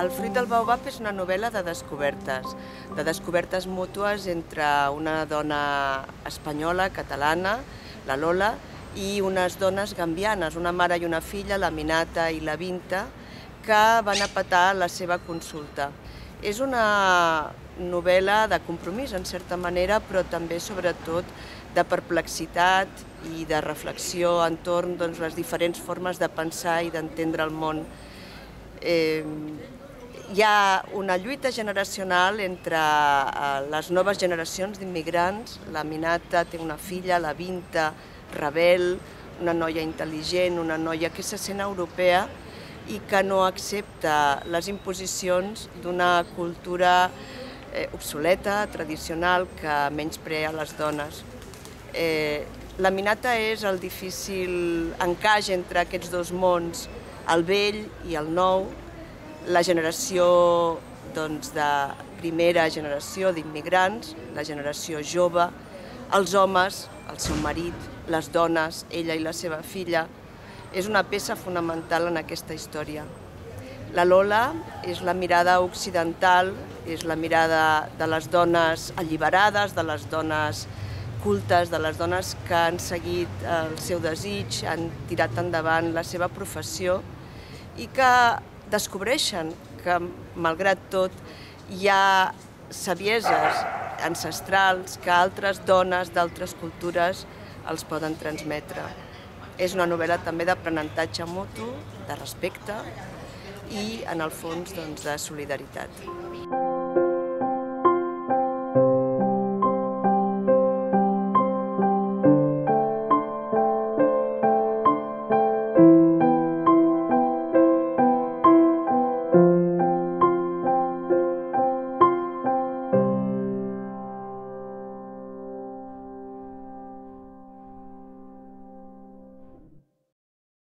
El fruit del baobab és una novel·la de descobertes mútues entre una dona espanyola, catalana, la Lola, i unes dones gambianes, una mare i una filla, la Minata i la Vinta, que van a petar la seva consulta. És una novel·la de compromís, en certa manera, però també, sobretot, de perplexitat i de reflexió entorn de les diferents formes de pensar i d'entendre el món. Hi ha una lluita generacional entre les noves generacions d'immigrants. La Minata té una filla, la Vinta, rebel, una noia intel·ligent, una noia que se sent europea i que no accepta les imposicions d'una cultura obsoleta, tradicional, que menysprea les dones. La Minata és el difícil encaix entre aquests dos mons, el vell i el nou, la generació de primera generació d'immigrants, la generació jove, els homes, el seu marit, les dones, ella i la seva filla. És una peça fonamental en aquesta història. La Lola és la mirada occidental, és la mirada de les dones alliberades, de les dones cultes, de les dones que han seguit el seu desig, han tirat endavant la seva professió i que descobreixen que, malgrat tot, hi ha sabieses ancestrals que altres dones d'altres cultures els poden transmetre. És una novel·la també d'aprenentatge mutu, de respecte i, en el fons, de solidaritat.